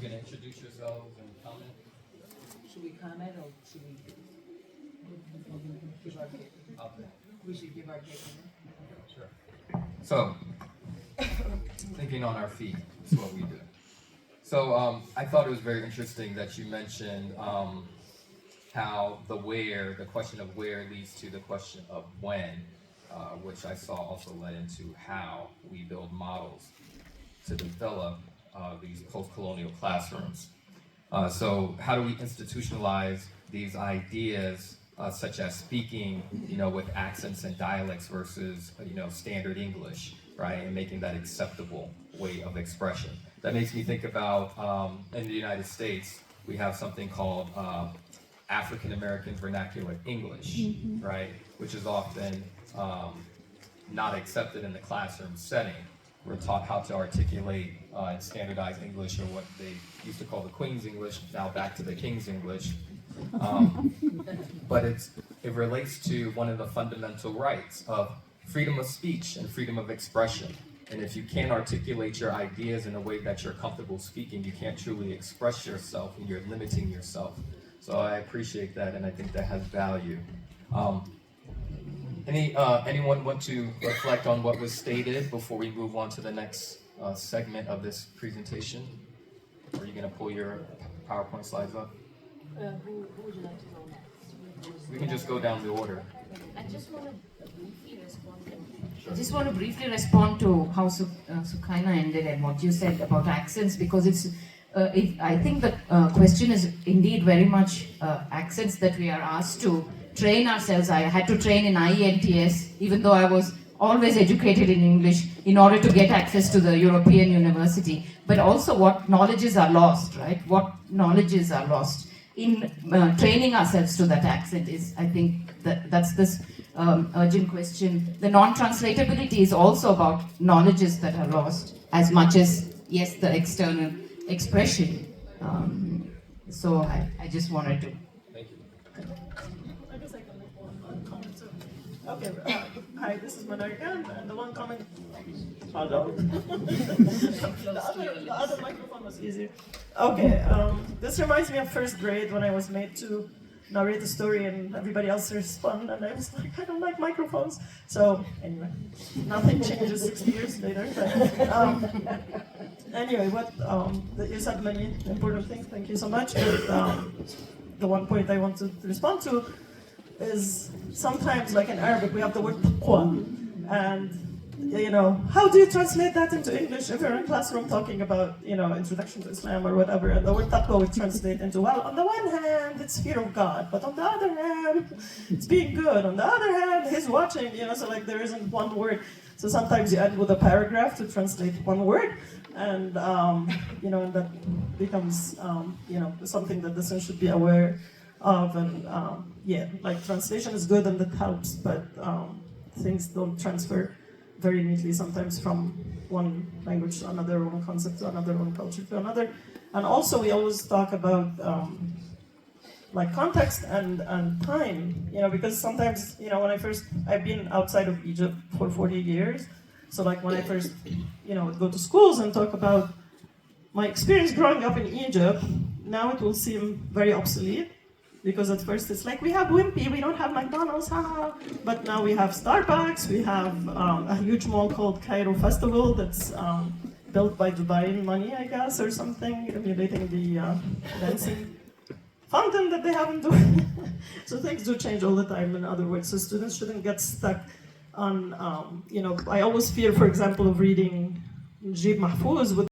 you going to introduce yourselves and comment? Should we comment or should we give our take? Okay. We should give our take. Sure. So, thinking on our feet is what we do. So I thought it was very interesting that you mentioned how the question of where leads to the question of when, which I saw also led into how we build models to develop these post-colonial classrooms. So how do we institutionalize these ideas such as speaking, with accents and dialects versus, standard English, right? And making that acceptable way of expression. That makes me think about, in the United States, we have something called African American Vernacular English, right? Which is often not accepted in the classroom setting. We're taught how to articulate and standardize English, or what they used to call the Queen's English, now back to the King's English. But it relates to one of the fundamental rights of freedom of speech and freedom of expression. And if you can't articulate your ideas in a way that you're comfortable speaking, you can't truly express yourself, and you're limiting yourself. So I appreciate that, and I think that has value. Anyone want to reflect on what was stated before we move on to the next segment of this presentation? Are you going to pull your PowerPoint slides up? Who would you like to go next? We can just go down the order. I just want to briefly respond to. Sure. I just want to briefly respond to how Sukaina ended and what you said about accents, because I think the question is indeed very much accents that we are asked to train ourselves. I had to train in IELTS, even though I was always educated in English, in order to get access to the European university. But also what knowledges are lost, right? What knowledges are lost in training ourselves to that accent is, I think, that's this urgent question. The non-translatability is also about knowledges that are lost, as much as, yes, the external expression. So I just wanted to. Thank you. I guess I can make one comment too. Okay, hi, this is Manar again, and the one comment. Hold on. the other microphone was easier. Okay, this reminds me of first grade when I was made to narrate a story and everybody else respond, and I was like, I don't like microphones. So anyway, nothing changes 60 years later. But, anyway, you said many important things. Thank you so much. But, the one point I want to respond to is sometimes, like in Arabic, we have the word taqwa, and how do you translate that into English if you're in a classroom talking about, introduction to Islam or whatever, and the word taqwa would translate into, well, on the one hand, it's fear of God, but on the other hand, it's being good. On the other hand, he's watching, so like there isn't one word. So sometimes you end with a paragraph to translate one word, and, and that becomes, something that the student should be aware of, and like translation is good and that helps, but things don't transfer very neatly sometimes from one language to another, one concept to another, one culture to another. And also we always talk about like context and time, because sometimes, when I've been outside of Egypt for 40 years, so like when I first, would go to schools and talk about my experience growing up in Egypt, now it will seem very obsolete. Because at first it's like, we have Wimpy, we don't have McDonald's, haha. But now we have Starbucks, we have a huge mall called Cairo Festival that's built by Dubai money, I guess, or something, emulating the dancing fountain that they haven't done. So things do change all the time, in other words. So students shouldn't get stuck on, I always fear, for example, of reading Najib Mahfouz with